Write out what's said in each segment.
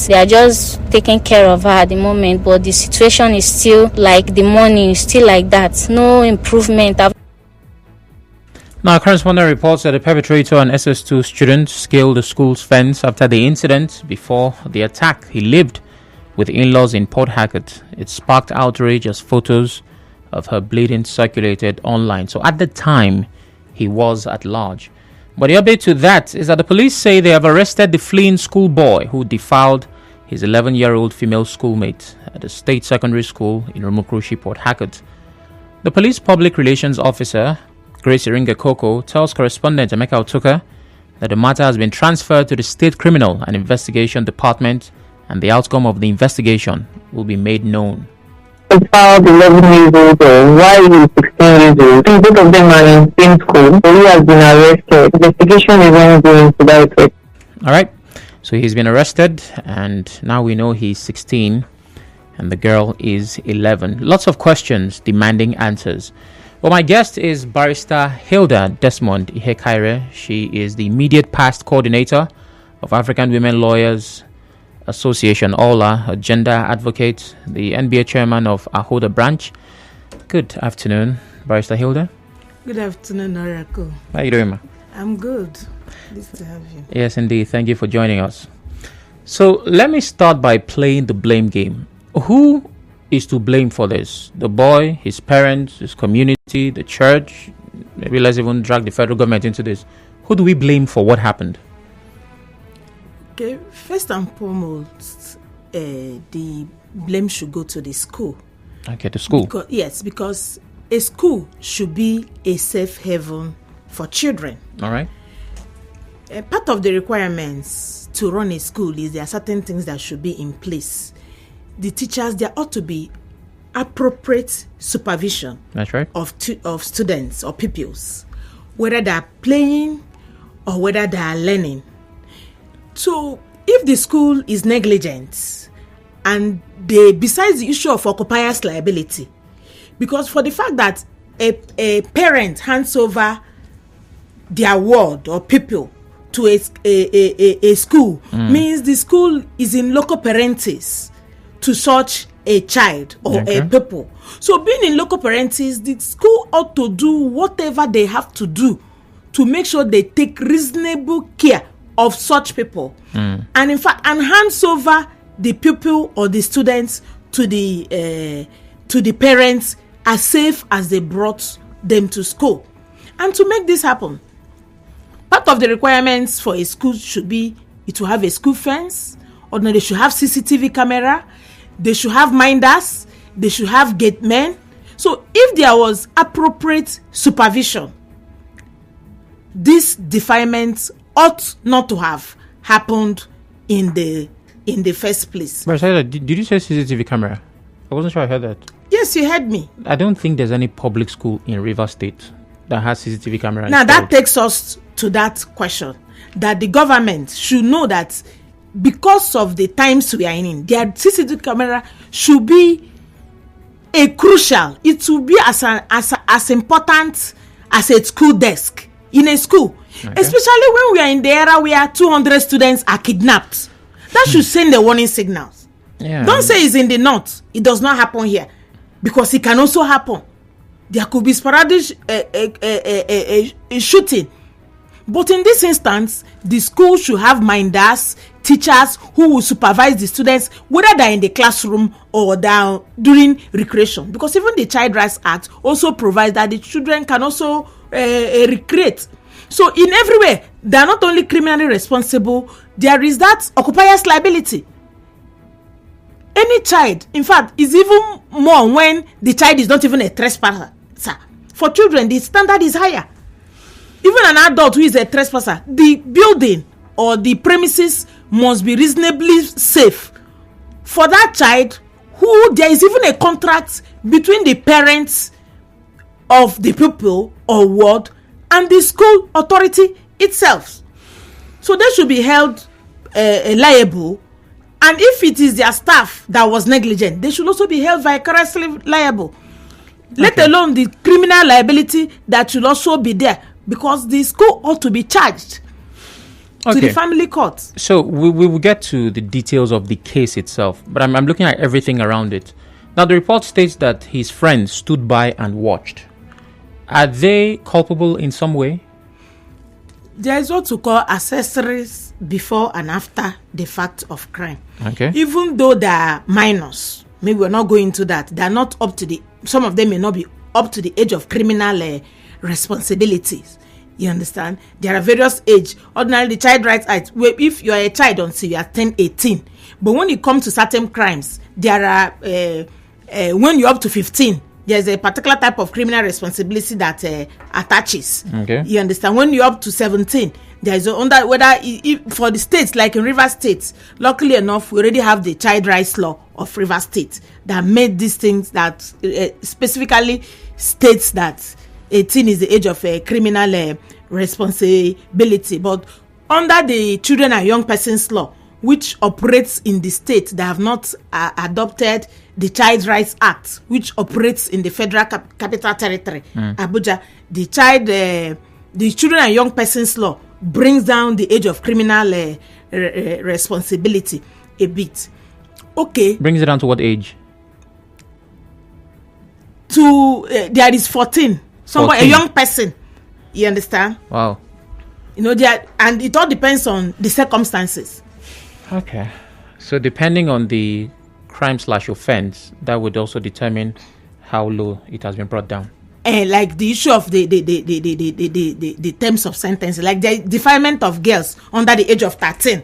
They are just taking care of her at the moment, but the situation is still like the morning, is still like that. No improvement. Now, correspondent reports that the perpetrator, an SS2 student, scaled the school's fence after the incident. Before the attack, he lived with in-laws in Port Harcourt. It sparked outrage as photos of her bleeding circulated online. So at the time, he was at large. But the update to that is that the police say they have arrested the fleeing schoolboy who defiled his 11-year-old female schoolmate at a state secondary school in Rumukrushi, Port Harcourt. The police public relations officer, Grace Iringa Koko, tells correspondent Emeka Otuka that the matter has been transferred to the State Criminal and Investigation Department and the outcome of the investigation will be made known. A child 11 years old, while he is 16 years old. Both of them are in same school. So he has been arrested. Investigation is ongoing to that effect. All right. So he's been arrested, and now we know he's 16 and the girl is 11. Lots of questions demanding answers. Well, my guest is Barrister Hilda Desmond Ihekaire. She is the immediate past coordinator of African Women Lawyers Association, AULA, a gender advocate, the NBA chairman of Ahoda branch. Good afternoon, Barrister Hilda. Good afternoon, Oracle. How are you doing, ma? I'm good. Pleased to have you. Yes, indeed. Thank you for joining us. So let me start by playing the blame game. Who is to blame for this? The boy, his parents, his community, the church? Maybe let's even drag the federal government into this. Who do we blame for what happened? Okay, first and foremost, the blame should go to the school. Okay, the school. Because a school should be a safe haven for children. All right. Part of the requirements to run a school is there are certain things that should be in place. The teachers, there ought to be appropriate supervision. That's right. Of students or pupils, whether they are playing or whether they are learning. So if the school is negligent, and besides the issue of occupier's liability, because for the fact that a parent hands over their ward or pupil to a school means the school is in loco parentis to such a child or a pupil. So being in loco parentis, the school ought to do whatever they have to do to make sure they take reasonable care of such people, and in fact, and hands over the pupil or the students to the parents as safe as they brought them to school. And to make this happen, part of the requirements for a school should be it will have a school fence, or they should have CCTV camera, they should have minders, they should have gate men. So if there was appropriate supervision, these defilements ought not to have happened in the first place. But did you say CCTV camera? I wasn't sure I heard that. Yes, you heard me. I don't think there's any public school in Rivers State that has CCTV camera. Now that takes us to that question, that the government should know that because of the times we are in, their CCTV camera should be a crucial. It will be as important as a school desk in a school. Okay. Especially when we are in the era where 200 students are kidnapped. That should send the warning signals. Yeah. Don't say it's in the north. It does not happen here. Because it can also happen. There could be sporadic shooting. But in this instance, the school should have minders, teachers who will supervise the students, whether they're in the classroom or down during recreation. Because even the Child Rights Act also provides that the children can also recreate. So in every way, they are not only criminally responsible, there is that occupier's liability. Any child, in fact, is even more when the child is not even a trespasser. For children, the standard is higher. Even an adult who is a trespasser, the building or the premises must be reasonably safe. For that child, who there is even a contract between the parents of the pupil or ward and the school authority itself. So they should be held liable. And if it is their staff that was negligent, they should also be held vicariously liable. Let alone the criminal liability that should also be there, because the school ought to be charged. to the family court. So we will get to the details of the case itself, but I'm looking at everything around it. Now, the report states that his friends stood by and watched. Are they culpable in some way? There is what to call accessories before and after the fact of crime. Okay. Even though they are minors, maybe we're not going into that. They are not up to some of them may not be up to the age of criminal responsibilities. You understand? There are various age. Ordinarily, the Child Rights Act, where if you are a child until you are 18. But when it comes to certain crimes, there are, when you're up to 15, there's a particular type of criminal responsibility that attaches. Okay. You understand? When you're up to 17, there's under whether for the states, like in River State, luckily enough, we already have the child rights law of River State that made these things that specifically states that 18 is the age of criminal responsibility. But under the Children and Young Persons Law, which operates in the state that have not adopted the Child Rights Act, which operates in the Federal Capital Territory, Abuja, the Children and Young Persons Law brings down the age of criminal responsibility a bit. Okay. Brings it down to what age? There is 14. A young person. You understand? Wow. You know, and it all depends on the circumstances. Okay. So depending on the crime/offense, that would also determine how low it has been brought down. Like the issue of the terms of sentence, like the defilement of girls under the age of 13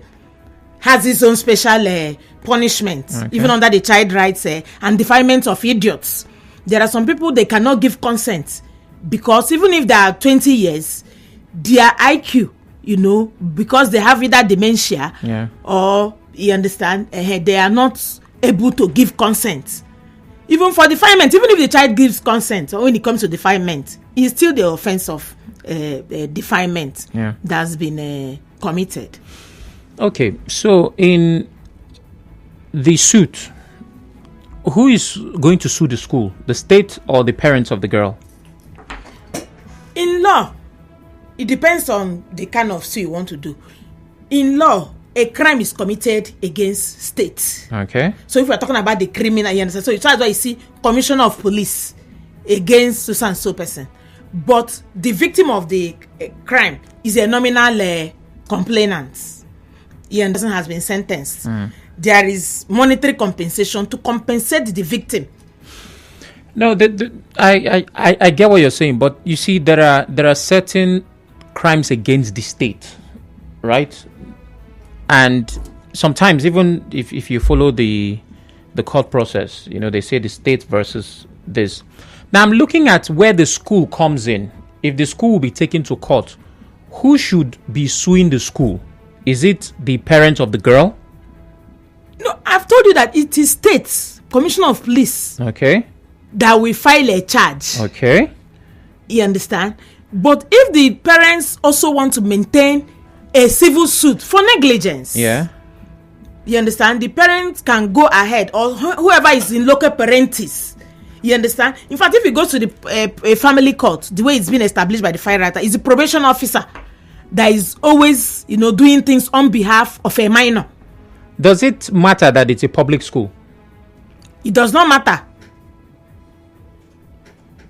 has its own special punishment, even under the child rights and defilement of idiots. There are some people they cannot give consent because even if they are 20 years, their IQ, you know, because they have either dementia or, you understand, they are not able to give consent. Even for defilement, even if the child gives consent, or when it comes to defilement, it's still the offense of defilement that's been committed. Okay, so in the suit, who is going to sue the school? The state or the parents of the girl? In law, it depends on the kind of suit you want to do. In law, a crime is committed against state. Okay. So if we're talking about the criminal, you understand? So that's why you see Commissioner of Police against so and so person. But the victim of the crime is a nominal complainant. He understand, has been sentenced. There is monetary compensation to compensate the victim. No, I get what you're saying, but you see, there are certain crimes against the state, right? And sometimes, even if you follow the court process, you know, they say the state versus this. Now, I'm looking at where the school comes in. If the school will be taken to court, who should be suing the school? Is it the parents of the girl? No, I've told you that it is state, Commissioner of Police. Okay. That will file a charge. Okay. You understand? But if the parents also want to maintain a civil suit for negligence, you understand, the parents can go ahead, or whoever is in local parentis. You understand? In fact, if you go to the family court, the way it's been established by the fire writer is the probation officer that is always, you know, doing things on behalf of a minor. Does it matter that it's a public school? It does not matter.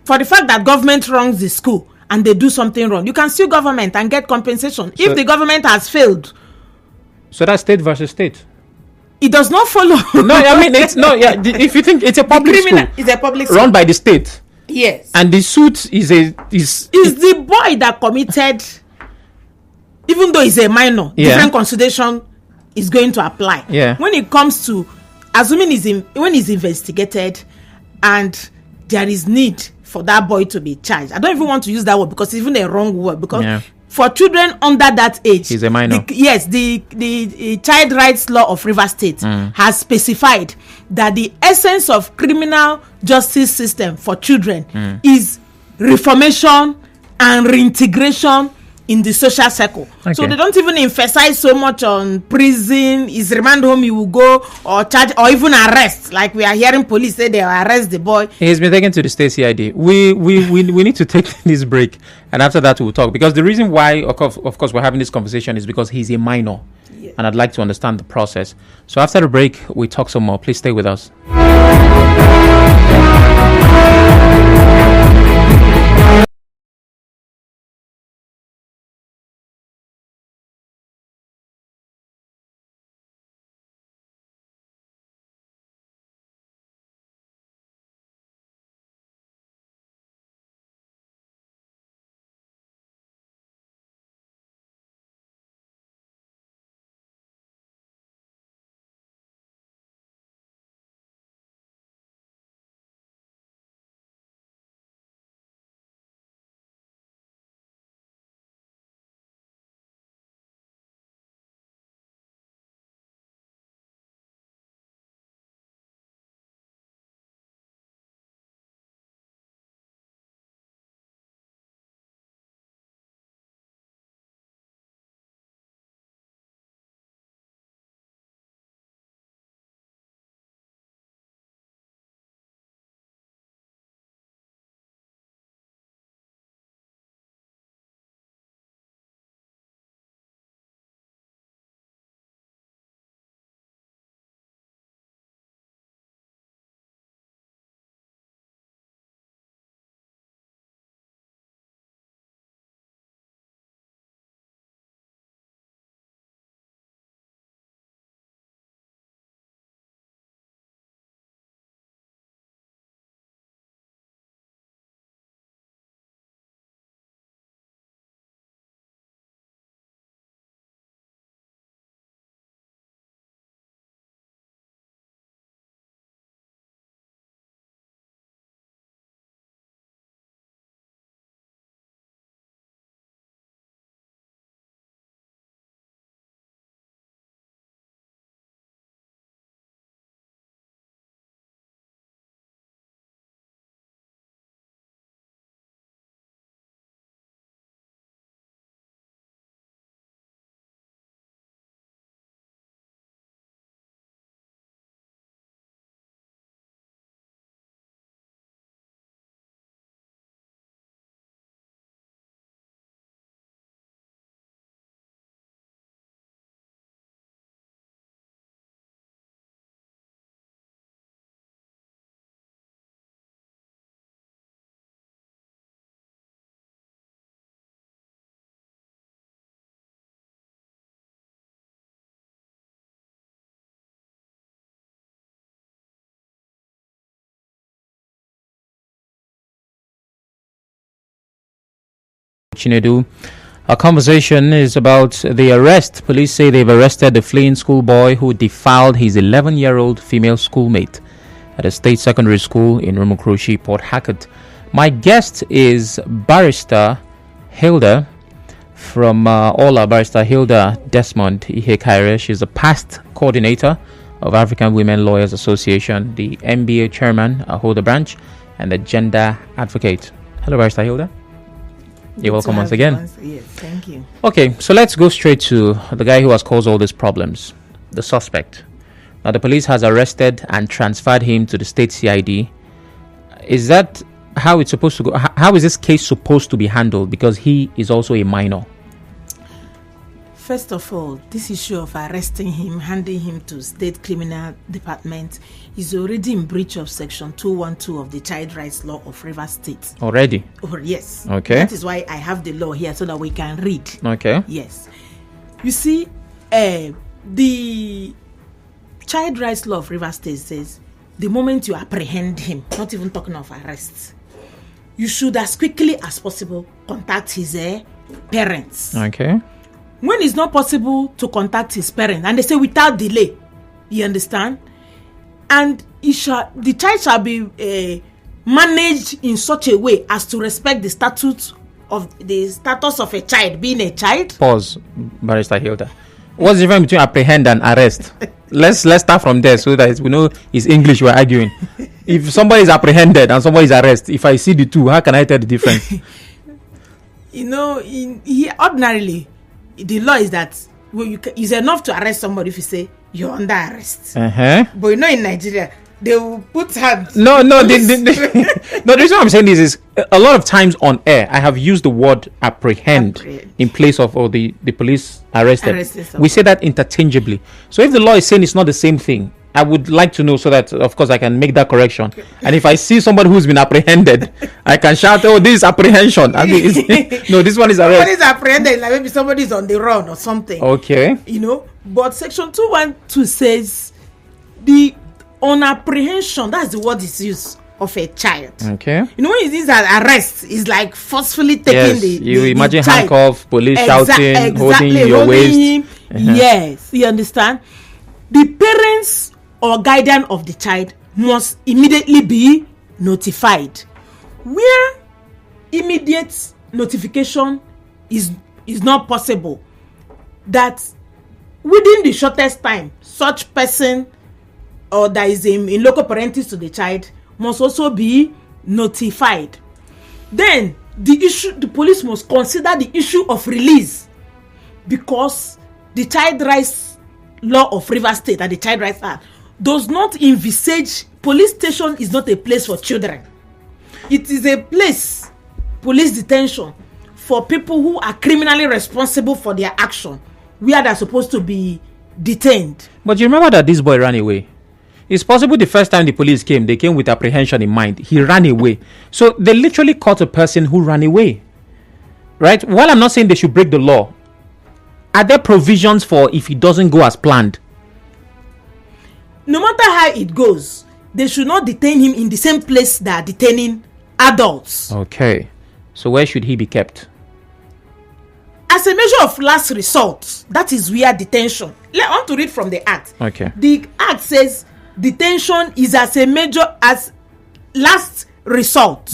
For the fact that government runs the school and they do something wrong, you can sue government and get compensation if the government has failed. So that's state versus state. It does not follow. No, I mean, it's no. Yeah, if you think it's a public school, it's a public school run by the state. Yes. And the suit is the boy that committed, even though he's a minor, different consideration is going to apply. Yeah. When it comes to assuming when he's investigated and there is need for that boy to be charged. I don't even want to use that word because it's even a wrong word, because for children under that age, he's a minor. The child rights law of River State has specified that the essence of criminal justice system for children is reformation and reintegration in the social circle. Okay. So they don't even emphasize so much on prison, is remand home you will go, or charge, or even arrest. Like we are hearing police say they will arrest the boy. He's been taken to the state CID. We need to take this break, and after that we'll talk. Because the reason why, of course, we're having this conversation is because he's a minor, and I'd like to understand the process. So after the break, we talk some more. Please stay with us. Chinedu. Our conversation is about the arrest. Police say they've arrested the fleeing schoolboy who defiled his 11-year-old female schoolmate at a state secondary school in Rumukroshi, Port Harcourt. My guest is Barrister Hilda from Ola, Barrister Hilda Desmond Ihekaire. She's a past coordinator of African Women Lawyers Association, the MBA chairman, Hilda branch, and the gender advocate. Hello, Barrister Hilda. You're welcome once again. Yes, thank you. Okay, so let's go straight to the guy who has caused all these problems, the suspect. Now, the police has arrested and transferred him to the state CID. Is that how it's supposed to go? How is this case supposed to be handled? Because he is also a minor. First of all, this issue of arresting him, handing him to State Criminal Department is already in breach of Section 212 of the Child Rights Law of Rivers State. Already? Oh, yes. Okay. That is why I have the law here so that we can read. Okay. Yes. You see, the Child Rights Law of Rivers State says the moment you apprehend him, not even talking of arrests, you should as quickly as possible contact his parents. Okay. When it's not possible to contact his parents, and they say without delay, you understand? And the child shall be managed in such a way as to respect the status of a child, being a child. Pause, Barrister Hilda. What's the difference between apprehend and arrest? Let's start from there so that we know it's English we're arguing. If somebody is apprehended and somebody is arrested, if I see the two, how can I tell the difference? ordinarily, the law is that it's enough to arrest somebody if you say you're under arrest. But in Nigeria, they will put hands. No, the reason I'm saying this is a lot of times on air, I have used the word apprehend. In place of the police arrested. We say that interchangeably. So if the law is saying it's not the same thing, I would like to know so that, of course, I can make that correction. And if I see somebody who's been apprehended, I can shout, "Oh, this is apprehension." I mean, no, this one is arrest. Somebody is apprehended, like maybe somebody's on the run or something. Okay. But Section 212 says on apprehension, that's the word is used, of a child. Okay. When it is an arrest, it's like forcefully taking you imagine child. Handcuff, police shouting, holding your waist. Him. Yes, you understand? The parents or guardian of the child must immediately be notified. Where immediate notification is not possible, that within the shortest time, such person or that is in loco parentis to the child must also be notified. Then the police must consider the issue of release, because the Child Rights Law of Rivers State and the Child Rights Act does not envisage police station is not a place for children. It is a place, police detention, for people who are criminally responsible for their action, where they're supposed to be detained. But you remember that this boy ran away. It's possible the first time the police came, they came with apprehension in mind. He ran away. So they literally caught a person who ran away. Right? While I'm not saying they should break the law, are there provisions for if it doesn't go as planned? No matter how it goes, they should not detain him in the same place that are detaining adults. Okay. So where should he be kept? As a measure of last resort, that is where detention. I want to read from the Act. Okay. The Act says detention is as last resort.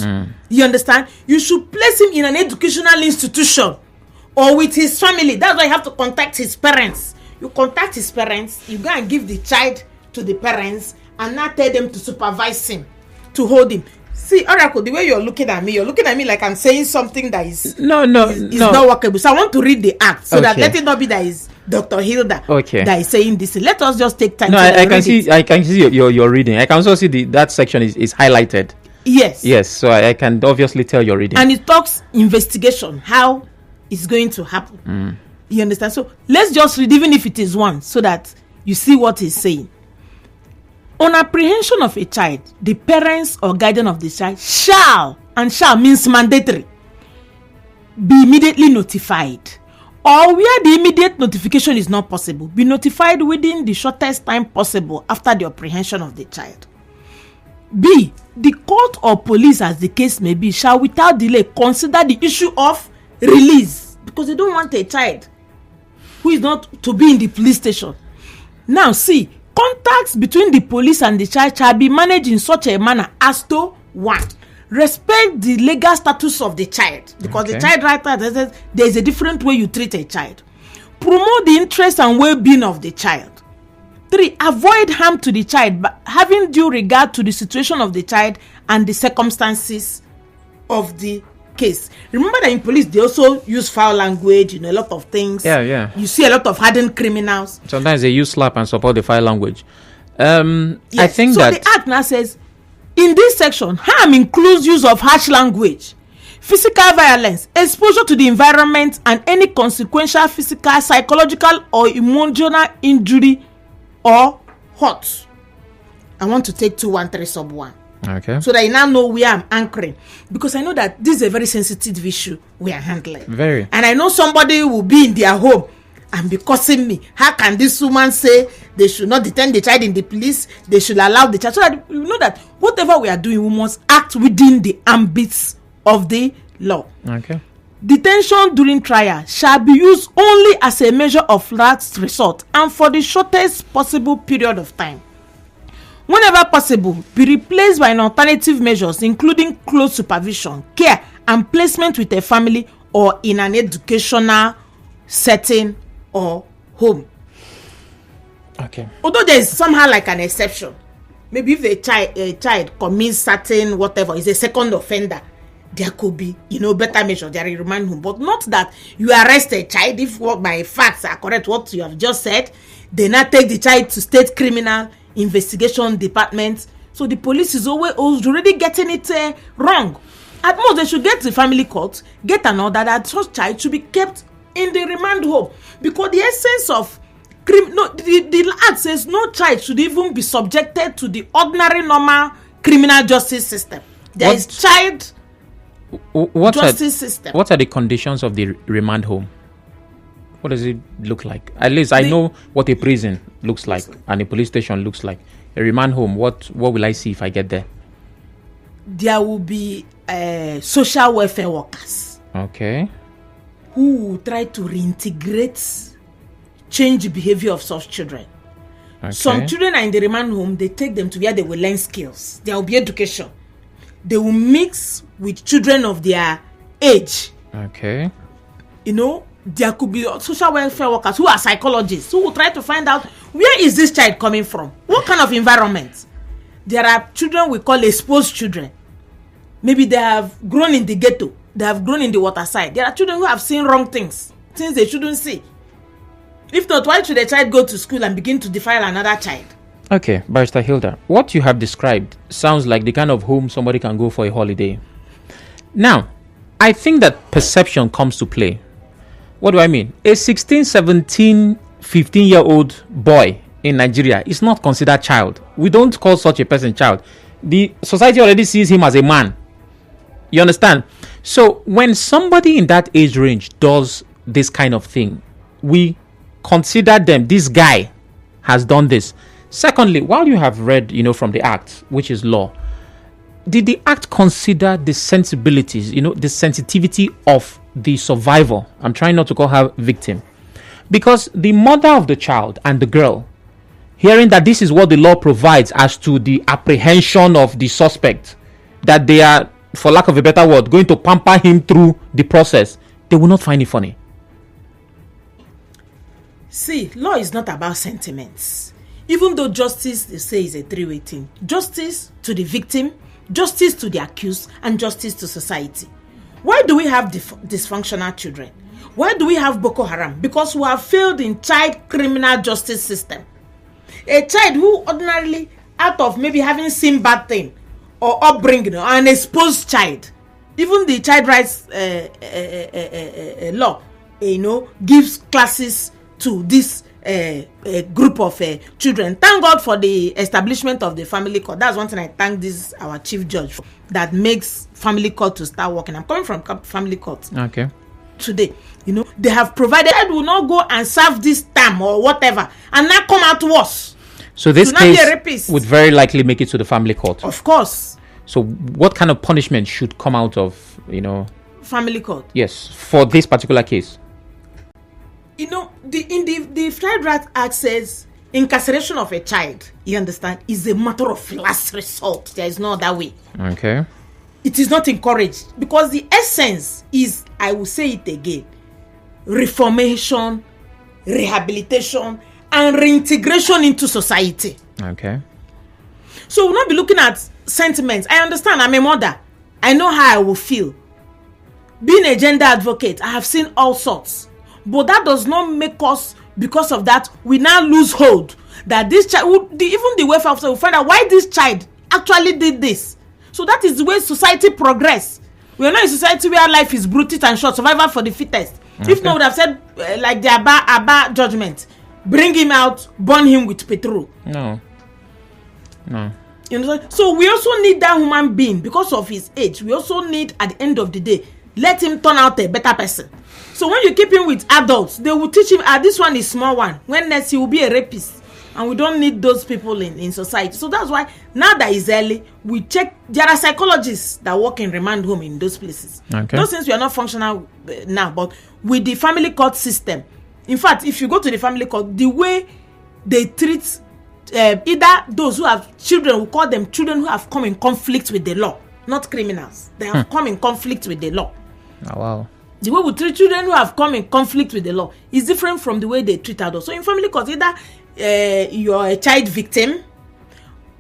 You understand? You should place him in an educational institution or with his family. That's why you have to contact his parents. You contact his parents, you go and give the child to the parents and not tell them to supervise him, to hold him. See, Oracle, the way you're looking at me like I'm saying something that is not workable. So I want to read the Act so that let it not be that is Dr. Hilda that is saying this. Let us just take time. No, I can see your reading. I can also see that section is highlighted. Yes. So I can obviously tell you're reading. And it talks investigation, how it's going to happen. You understand? So let's just read, even if it is one, so that you see what he's saying. On apprehension of a child, the parents or guardian of the child shall means mandatory, be immediately notified, or where the immediate notification is not possible, be notified within the shortest time possible after the apprehension of the child. B, the court or police, as the case may be, shall without delay consider the issue of release, because they don't want a child who is not to be in the police station. Now see, contacts between the police and the child shall be managed in such a manner as to 1. Respect the legal status of the child, because the child right now says there is a different way you treat a child. Promote the interest and well-being of the child. 3. Avoid harm to the child by having due regard to the situation of the child and the circumstances of the case. Remember that in police they also use foul language, a lot of things. You see a lot of hardened criminals. Sometimes they use slap and support the foul language. I think so the Act now says in this section, harm includes use of harsh language, physical violence, exposure to the environment, and any consequential physical, psychological, or emotional injury or hurt. I want to take 213 sub 1. Okay. So that you now know where I'm anchoring, because I know that this is a very sensitive issue we are handling. Very. And I know somebody will be in their home and be cursing me. How can this woman say they should not detain the child in the police? They should allow the child. So that you know that whatever we are doing, we must act within the ambits of the law. Okay. Detention during trial shall be used only as a measure of last resort and for the shortest possible period of time. Whenever possible, be replaced by an alternative measures, including close supervision, care, and placement with a family or in an educational setting or home. Okay. Although there is somehow like an exception, maybe if a child commits certain whatever, is a second offender, there could be, better measures. There is remand home, but not that you arrest a child if what my facts are correct. What you have just said, they now take the child to state criminal investigation department. So the police is already getting it wrong. At most, they should get to the family court, get an order that such child should be kept in the remand home, because the essence of the act says no child should even be subjected to the ordinary normal criminal justice system. There is child justice system. What are the conditions of the remand home? What does it look like? At least I know what a prison looks like and a police station looks like. A remand home, what will I see if I get there? There will be social welfare workers. Okay. Who will try to reintegrate, change the behavior of such children. Okay. Some children are in the remand home, they take them to where they will learn skills. There will be education. They will mix with children of their age. Okay. There could be social welfare workers who are psychologists who will try to find out where is this child coming from? What kind of environment? There are children we call exposed children. Maybe they have grown in the ghetto. They have grown in the waterside. There are children who have seen wrong things they shouldn't see. If not, why should a child go to school and begin to defile another child? Okay, Barrister Hilda, what you have described sounds like the kind of home somebody can go for a holiday. Now, I think that perception comes to play. What do I mean? A 16, 17, 15-year-old boy in Nigeria is not considered child. We don't call such a person child. The society already sees him as a man. You understand? So when somebody in that age range does this kind of thing, we consider them, this guy has done this. Secondly, while you have read, from the act, which is law, did the act consider the sensibilities, the sensitivity of the survivor? I'm trying not to call her victim. Because the mother of the child and the girl, hearing that this is what the law provides as to the apprehension of the suspect, that they are, for lack of a better word, going to pamper him through the process, they will not find it funny. See, law is not about sentiments. Even though justice, they say, is a three-way thing. Justice to the victim, justice to the accused, and justice to society. Why do we have dysfunctional children? Why do we have Boko Haram? Because we have failed in child criminal justice system. A child who ordinarily, out of maybe having seen bad thing or upbringing, or an exposed child, even the child rights law, gives classes to this group of children. Thank God for the establishment of the family court. That's one thing I thank our chief judge for, that makes family court to start working. I'm coming from family court. Okay. Today, they have provided, I will not go and serve this term or whatever, and now come out worse. So this case would very likely make it to the family court. Of course. So what kind of punishment should come out of, family court? Yes, for this particular case. The Child Rights Act says incarceration of a child, you understand, is a matter of last resort. There is no other way. Okay. It is not encouraged, because the essence is, I will say it again, reformation, rehabilitation, and reintegration into society. Okay. So we'll not be looking at sentiments. I understand, I'm a mother. I know how I will feel. Being a gender advocate, I have seen all sorts. But that does not make us, because of that, we now lose hold. That this child, even the welfare officer will find out why this child actually did this. So that is the way society progress. We are not in a society where life is brutal and short, survival for the fittest. Okay. If not, would have said, like the Abba judgment, bring him out, burn him with petrol. No. So we also need that human being because of his age. We also need, at the end of the day, let him turn out a better person. So when you keep him with adults, they will teach him, this one is small one. When next he will be a rapist. And we don't need those people in society. So that's why now that is early, we check. There are psychologists that work in remand home in those places. Okay. Those things we are not functional now, but with the family court system. In fact, if you go to the family court, the way they treat either those who have children, we call them children who have come in conflict with the law, not criminals. They have come in conflict with the law. Oh, wow. The way we treat children who have come in conflict with the law is different from the way they treat adults. So in family court, either you're a child victim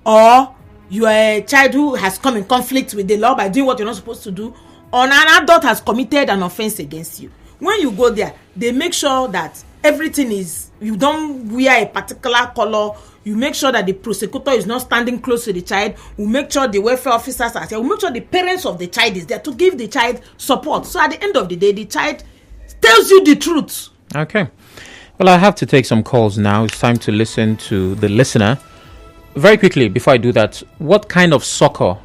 or you're a child who has come in conflict with the law by doing what you're not supposed to do, or an adult has committed an offense against you, when you go there, they make sure that everything is, you don't wear a particular color. You make sure that the prosecutor is not standing close to the child. We make sure the welfare officers are there. We make sure the parents of the child is there to give the child support. So at the end of the day, the child tells you the truth. Okay. Well, I have to take some calls now. It's time to listen to the listener. Very quickly, before I do that, what kind of succor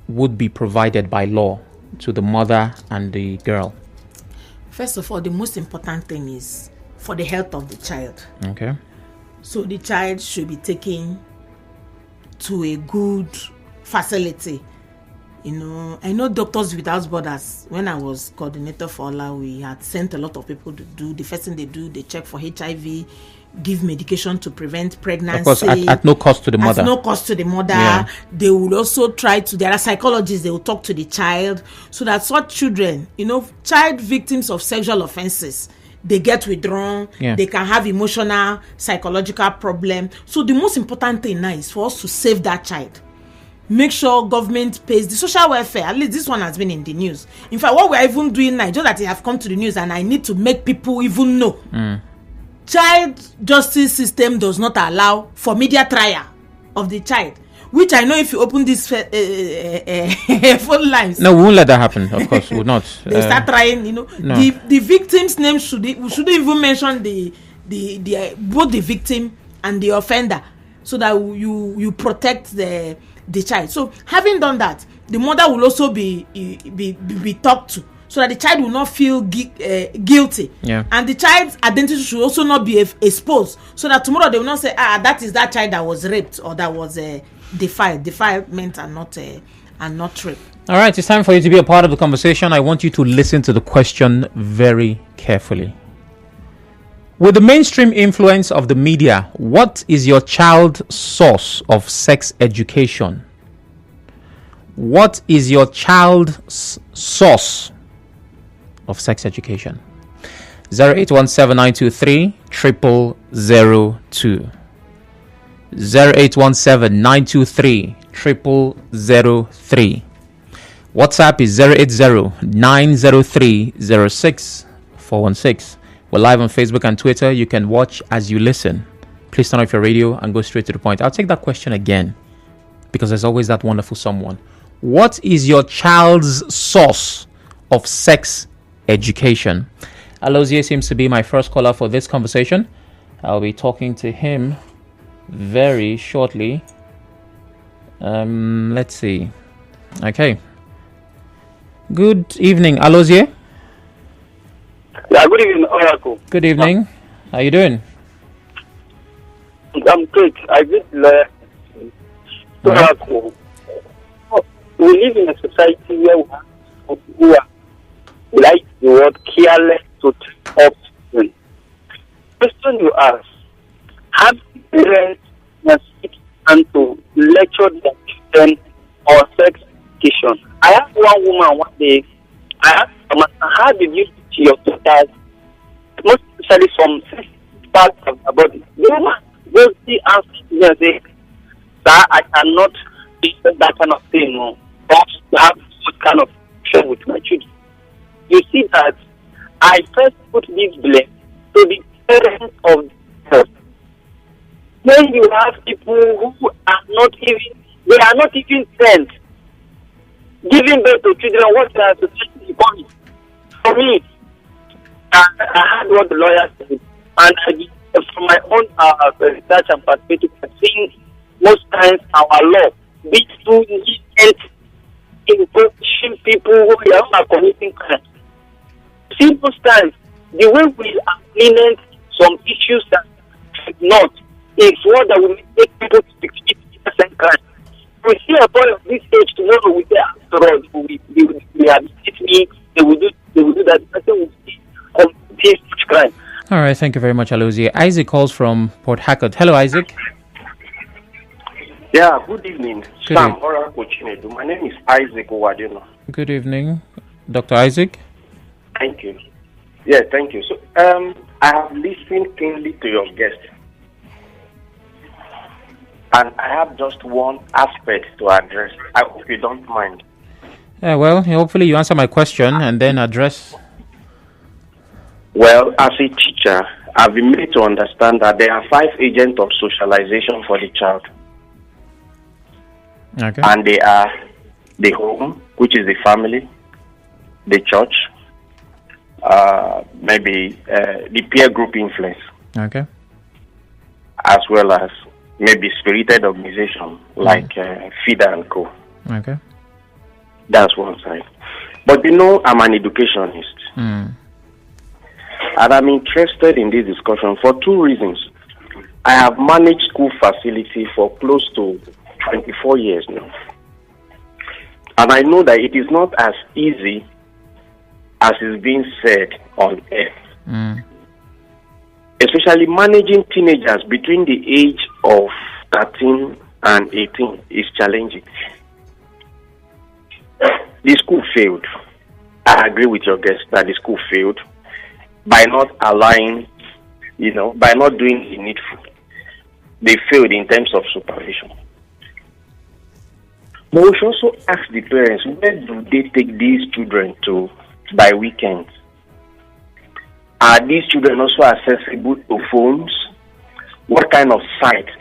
would be provided by law to the mother and the girl? First of all, the most important thing is for the health of the child. Okay. So the child should be taken to a good facility. You know, I know Doctors Without Borders. When I was coordinator for OLA, we had sent a lot of people to do, the first thing they do, they check for HIV, give medication to prevent pregnancy. Of course, at no cost to the mother. At no cost to the mother. Yeah. They will also try to, there are psychologists, they will talk to the child, so that such children, you know, child victims of sexual offenses, they get withdrawn, they can have emotional, psychological problem. So the most important thing now is for us to save that child. Make sure government pays the social welfare. At least this one has been in the news. In fact, what we're even doing now, just that it have come to the news, and I need to make people even know. Child justice system does not allow for media trial of the child, which I know if you open this phone lines. No, we won't let that happen. Of course, we will not. They start trying, you know. No. The victim's name we shouldn't even mention the both the victim and the offender, so that you protect the child. So having done that, the mother will also be talked to, so that the child will not feel guilty. Yeah. And the child's identity should also not be exposed, so that tomorrow they will not say, that is that child that was raped or that was defiled. Defilement and not rape. All right, it's time for you to be a part of the conversation. I want you to listen to the question very carefully. With the mainstream influence of the media, what is your child's source of sex education? What is your child's source of sex education? 0817-923-0002. 0817-923-0003. WhatsApp is 080-903-06416. We're live on Facebook and Twitter. You can watch as you listen. Please turn off your radio and go straight to the point. I'll take that question again, because there's always that wonderful someone. What is your child's source of sex education? Alozie seems to be my first caller for this conversation. I'll be talking to him very shortly. Let's see. Okay. Good evening, Alozie. Yeah, good evening, Oracle. Good evening. How you doing? I'm great. I did learn. Oracle. We live in a society where we have people who are, like the word, careless to take up children. Question you ask: have parents must sit and to lecture their children on sex education? I asked one woman one day, I asked her, how did you teach your daughters, most especially some parts of the body? The woman goes to ask me and say, sir, I cannot teach that kind of thing, no. Or have what kind of show with my children. You see that I first put this blame to the parents of the child. When you have people who are not even sent, giving birth to children, what the society is coming. For me, I heard what the lawyer said, and from my own research and perspective, I've seen most times our law be too lenient in punishing people who are committing crimes. See, most times, the way we implement some issues that should not is what that will make people to commit innocent crimes. We see a boy of this age tomorrow with their after all, they have hit me, they will do that. I think we'll see such crime. All right, thank you very much, Alozie. Isaac calls from Port Harcourt. Hello, Isaac. Yeah, good evening. Sam Oracle Chinedu. My name is Isaac Owadino. Good evening, Dr. Isaac. Thank you. Yeah, thank you. So, I have listened keenly to your guest, and I have just one aspect to address. I hope you don't mind. Well, hopefully you answer my question and then address. Well, as a teacher, I've been made to understand that there are 5 agents of socialization for the child. Okay. And they are the home, which is the family, the church, maybe the peer group influence, Okay. as well as maybe spirited organization like FIDA and Co. Okay. That's one side. But I'm an educationist. Mm. And I'm interested in this discussion for 2 reasons. I have managed school facility for close to 24 years now. And I know that it is not as easy as is being said on air. Mm. Especially managing teenagers between the age of 13 and 18 is challenging. The school failed. I agree with your guest that the school failed by not allowing, by not doing the needful. They failed in terms of supervision. But we should also ask the parents, where do they take these children to by weekends? Are these children also accessible to phones? What kind of sites?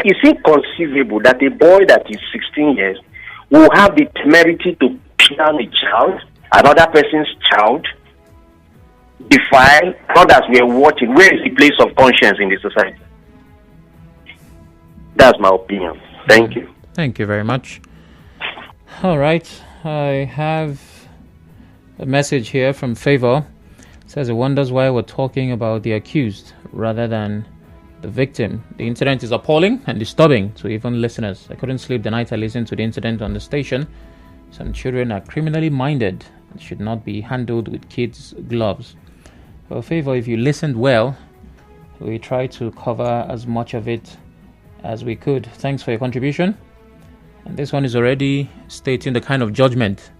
Is it conceivable that a boy that is 16 years will have the temerity to down a child, another person's child, defile, not as we are watching? Where is the place of conscience in the society? That's my opinion. Thank you. Thank you very much. All right. I have a message here from Favor. It says it wonders why we're talking about the accused rather than the victim. The incident is appalling and disturbing to even listeners. I couldn't sleep the night I listened to the incident on the station. Some children are criminally minded and should not be handled with kids' gloves. Well, Favor, if you listened well, we tried to cover as much of it as we could. Thanks for your contribution. And this one is already stating the kind of judgment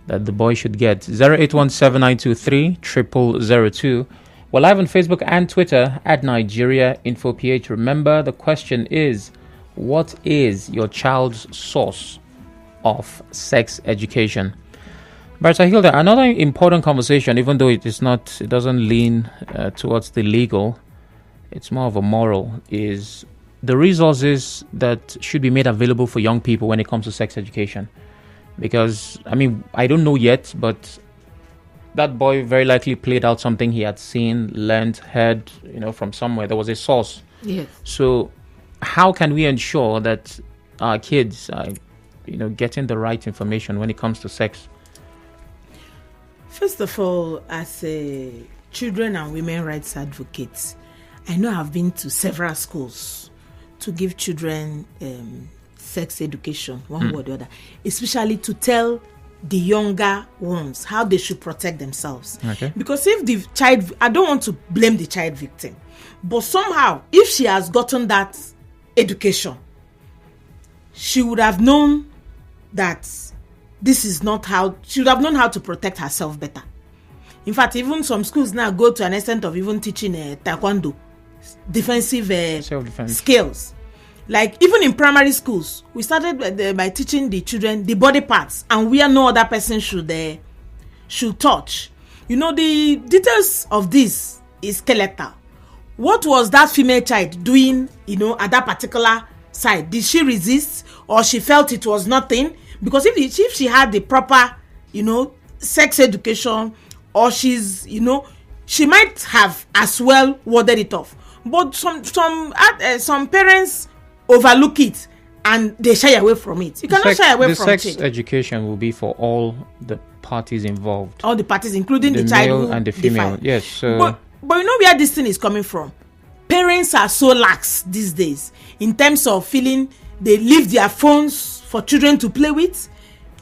that the boy should get. 08179230002. We're live on Facebook and Twitter at Nigeria InfoPH. Remember, the question is, what is your child's source of sex education? But Hilda, another important conversation, even though it doesn't lean towards the legal, it's more of a moral, is the resources that should be made available for young people when it comes to sex education. Because, I don't know yet, but that boy very likely played out something he had seen, learned, heard, from somewhere. There was a source. Yes. So how can we ensure that our kids are, getting the right information when it comes to sex? First of all, as a children and women rights advocates, I know I've been to several schools to give children sex education, one way or the other, especially to tell the younger ones how they should protect themselves. Okay. Because if the child, I don't want to blame the child victim, but somehow, if she has gotten that education, she would have known that this is not how, she would have known how to protect herself better. In fact, even some schools now go to an extent of even teaching taekwondo, defensive skills. Like even in primary schools, we started by teaching the children the body parts and where no other person should touch. The details of this is skeletal. What was that female child doing, at that particular side? Did she resist, or she felt it was nothing? Because if she had the proper, sex education, or she's, she might have as well warded it off. But some parents overlook it and they shy away from it. You cannot shy away from it. The sex education will be for all the parties involved. All the parties, including the male child and the female. Yes. So. But where this thing is coming from? Parents are so lax these days in terms of feeling they leave their phones for children to play with.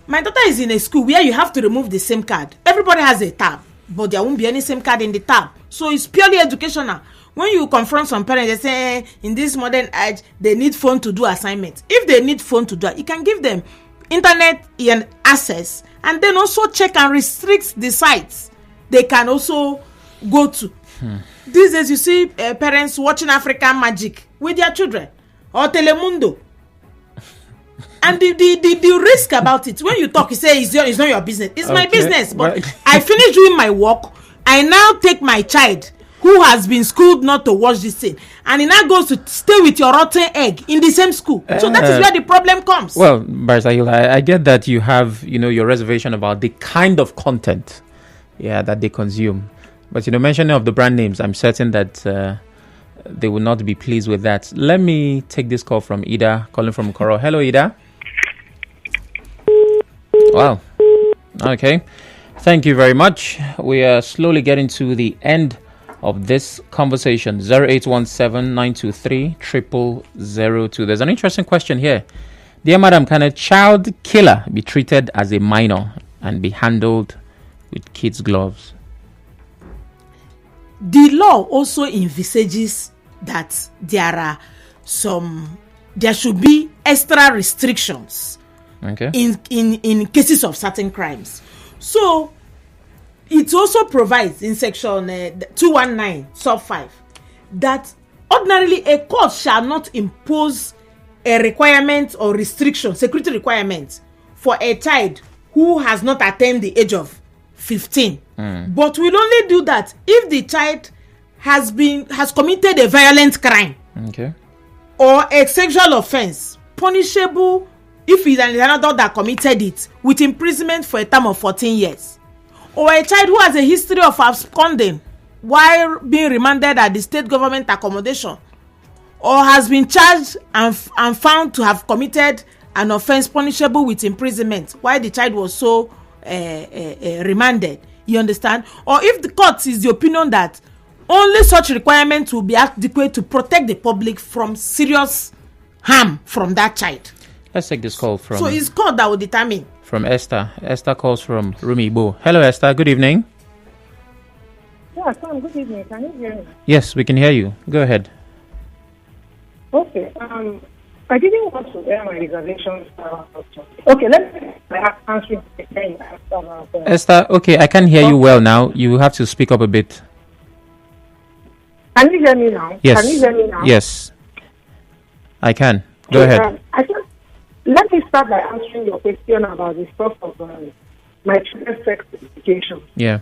My daughter is in a school where you have to remove the SIM card. Everybody has a tab, but there won't be any SIM card in the tab. So it's purely educational. When you confront some parents, they say in this modern age, they need phone to do assignments. If they need phone to do it, you can give them internet and access, and then also check and restrict the sites they can also go to. These days, you see parents watching African Magic with their children, or Telemundo. And the risk about it, when you talk, you say it's not your business. It's my business. But I finish doing my work. I now take my child who has been schooled not to watch this thing, and he now goes to stay with your rotten egg in the same school. So that is where the problem comes. Well, Barrister Hilda, I get that you have, your reservation about the kind of content, that they consume. But, mentioning of the brand names, I'm certain that they will not be pleased with that. Let me take this call from Ida, calling from Koro. Hello, Ida. Wow. Okay. Thank you very much. We are slowly getting to the end of this conversation. 0817-923-0002. There's an interesting question here. Dear madam, can a child killer be treated as a minor and be handled with kids' gloves? The law also envisages that there should be extra restrictions in cases of certain crimes. So it also provides in section 219 sub 5 that ordinarily a court shall not impose a requirement or restriction, security requirement for a child who has not attained the age of 15. But we'll only do that if the child has committed a violent crime or a sexual offense punishable if it's an adult that committed it with imprisonment for a term of 14 years. Or a child who has a history of absconding while being remanded at the state government accommodation, or has been charged and found to have committed an offense punishable with imprisonment while the child was so remanded. You understand? Or if the court is the opinion that only such requirements will be adequate to protect the public from serious harm from that child. Let's take this call from... So it's court that will determine. From Esther. Esther calls from Rumibo. Hello, Esther. Good evening. Yeah, Sam, good evening. Can you hear me? Yes, we can hear you. Go ahead. Okay. I didn't want to air my reservations. Okay, let me answer the question. Esther, okay, I can hear you well now. You have to speak up a bit. Can you hear me now? Yes. Can you hear me now? Yes. I can. Go ahead. Let me start by answering your question about the stuff of my children's sex education. Yeah.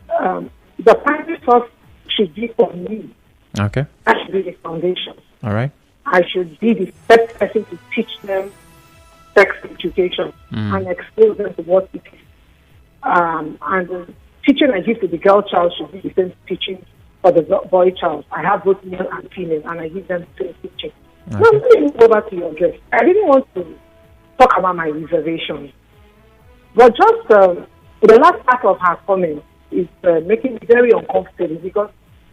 The primary source should be for me. Okay. That should be the foundation. All right. I should be the first person to teach them sex education and expose them to what it is. And the teaching I give to the girl child should be the same teaching for the boy child. I have both male and female, and I give them the same teaching. Okay. Now, let me go back to your guest. I didn't want to talk about my reservations, but just the last part of her comment is making me very uncomfortable, because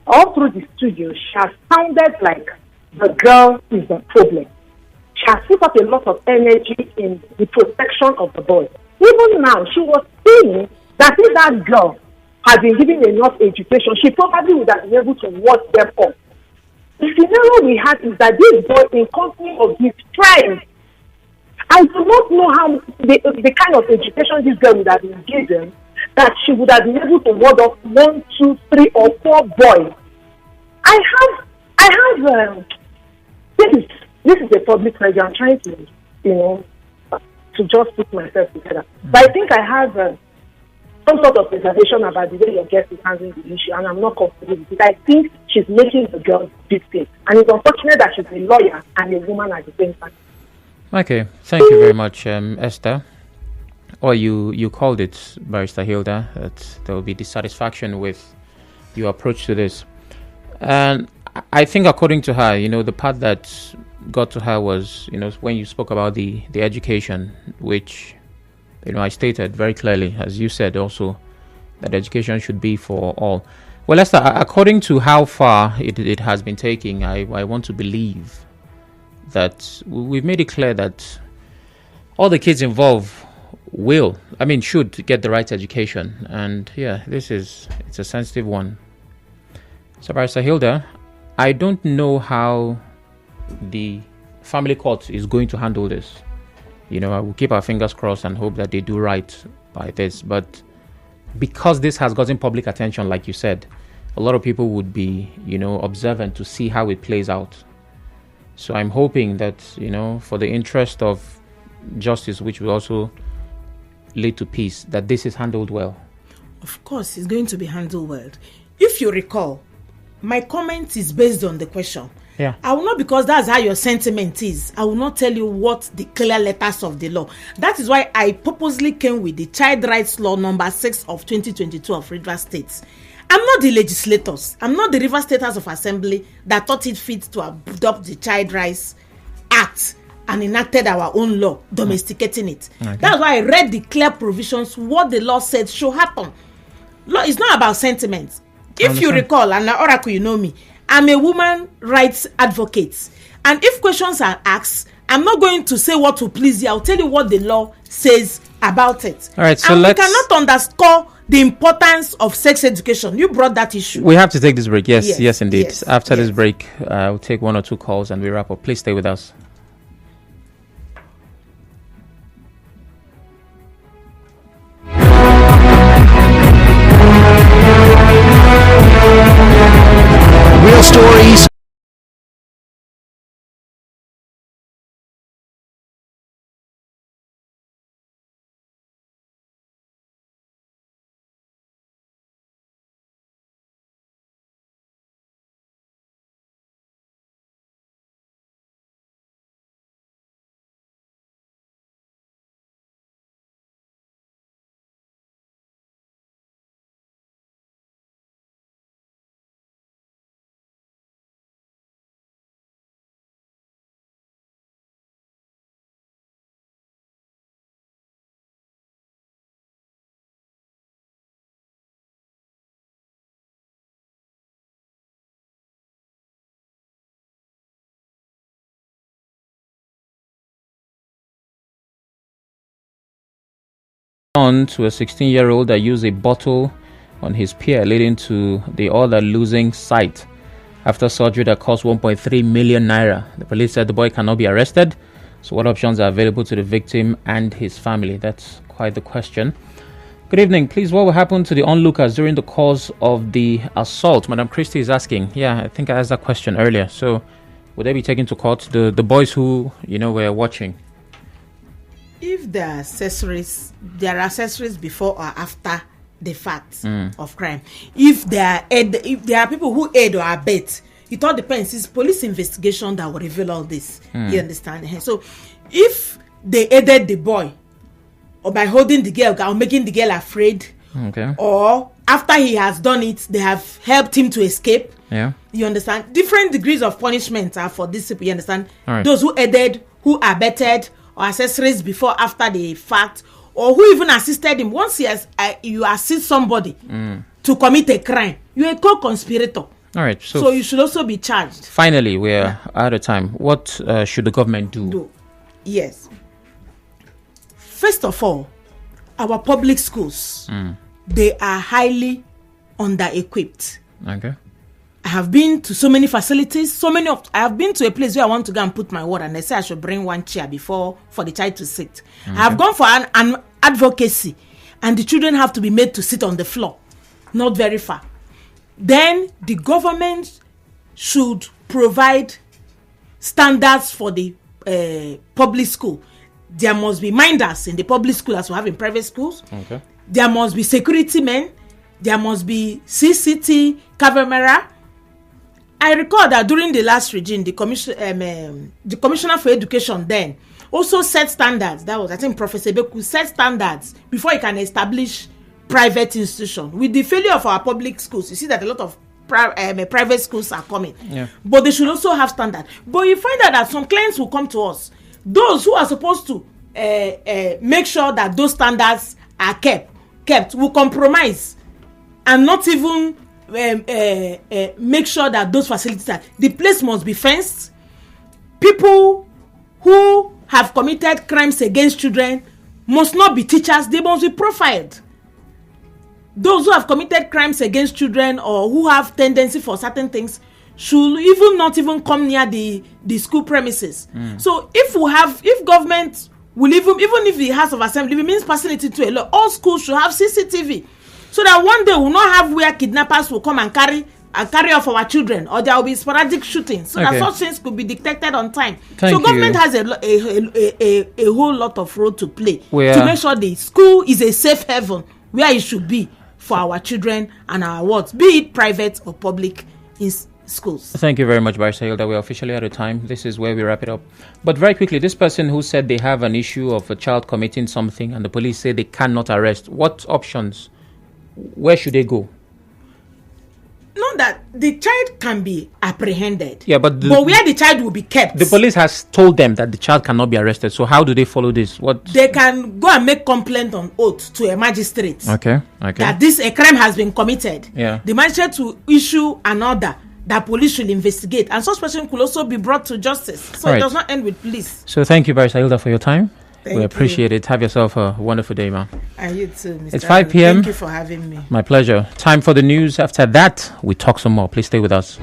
all through the studio, she has sounded like the girl is the problem. She has put up a lot of energy in the protection of the boy. Even now, she was saying that if that girl had been given enough education, she probably would have been able to watch them up. The scenario we had is that this boy, in company of his friends, I do not know how the kind of education this girl would have been given, that she would have been able to ward off 1, 2, 3, or 4 boys. I have this is a public pleasure. I'm trying to, to just put myself together. But I think I have some sort of reservation about the way your guest is handling the issue, and I'm not comfortable with it. I think she's making the girl victim, and it's unfortunate that she's a lawyer and a woman at the same time. Okay, thank you very much, Esther. Or you called it, Barrister Hilda, that there will be dissatisfaction with your approach to this. And I think according to her, the part that got to her was, when you spoke about the education, which, I stated very clearly, as you said also, that education should be for all. Well, Esther, according to how far it has been taking, I want to believe that we've made it clear that all the kids involved should get the right education. And yeah, it's a sensitive one. So, Barrister Hilda, I don't know how the family court is going to handle this. I will keep our fingers crossed and hope that they do right by this. But because this has gotten public attention, like you said, a lot of people would be, observant to see how it plays out. So I'm hoping that, for the interest of justice, which will also lead to peace, that this is handled well? Of course, it's going to be handled well. If you recall, my comment is based on the question. Yeah. I will not, because that's how your sentiment is, I will not tell you what the clear letters of the law. That is why I purposely came with the Child Rights Law number 6 of 2022 of Rivers State. I'm not the legislators. I'm not the Rivers State House of Assembly that thought it fit to adopt the Child Rights Act and enacted our own law, domesticating it. Okay. That's why I read the clear provisions, what the law said should happen. Law is not about sentiments. If you recall, and Oracle, you know me, I'm a woman rights advocate. And if questions are asked, I'm not going to say what to please you. I'll tell you what the law says about it. All right, so we cannot underscore the importance of sex education. You brought that issue. We have to take this break. Yes, indeed. Yes, After this break, we'll take 1 or 2 calls and we wrap up. Please stay with us. Real stories. On to a 16-year-old that used a bottle on his peer, leading to the other losing sight after surgery that cost 1.3 million naira. The police said the boy cannot be arrested. So what options are available to the victim and his family? That's quite the question. Good evening. Please, what will happen to the onlookers during the course of the assault? Madam Christie is asking. Yeah, I think I asked that question earlier. So would they be taken to court? The boys who, were watching? If there are accessories before or after the fact of crime. If there are people who aid or abet, it all depends. It's police investigation that will reveal all this. You understand? So if they aided the boy, or by holding the girl or making the girl afraid, or after he has done it, they have helped him to escape. Yeah, you understand? Different degrees of punishment are for this. You understand? Right. Those who aided, who abetted, or accessories before, after the fact, or who even assisted him. Once you assist somebody to commit a crime, you're a co-conspirator. All right. So you should also be charged. Finally, we're out of time. What should the government do? Yes. First of all, our public schools, they are highly under-equipped. Okay. I have been to so many facilities, I have been to a place where I want to go and put my word, and they say I should bring one chair for the child to sit. I have gone for an advocacy, and the children have to be made to sit on the floor, not very far. Then the government should provide standards for the public school. There must be minders in the public school as we have in private schools. Okay. There must be security men. There must be CCTV camera. I recall that during the last regime, the Commissioner for Education then also set standards. That was, I think, Professor Beku set standards before he can establish private institution. With the failure of our public schools, you see that a lot of private schools are coming. Yeah. But they should also have standards. But you find out that some clients will come to us, those who are supposed to make sure that those standards are kept will compromise and not even make sure that those facilities are. The place must be fenced. People who have committed crimes against children must not be teachers. They must be profiled. Those who have committed crimes against children or who have tendency for certain things should not even come near the school premises. So if government will even if the House of Assembly means passing it into a law, all schools should have CCTV, so that one day we'll not have where kidnappers will come and carry carry off our children, or there will be sporadic shooting, so that such things could be detected on time. So government has a whole lot of role to play to make sure the school is a safe haven where it should be for our children and our wards, be it private or public schools. Thank you very much, Barrister Hilda. We're officially out of time. This is where we wrap it up. But very quickly, this person who said they have an issue of a child committing something and the police say they cannot arrest, what options? Where should they go? Know that the child can be apprehended. Yeah, but where the child will be kept. The police has told them that the child cannot be arrested. So how do they follow this? What? They can go and make complaint on oath to a magistrate. Okay. That a crime has been committed. Yeah. The magistrate will issue an order that police should investigate, and such person could also be brought to justice. So it does not end with police. So thank you, Barrister Hilda, for your time. We appreciate you. it. Have yourself a wonderful day, man. And you too, Mr. It's 5 p.m. Thank you for having me. My pleasure. Time for the news. After that, we talk some more. Please stay with us.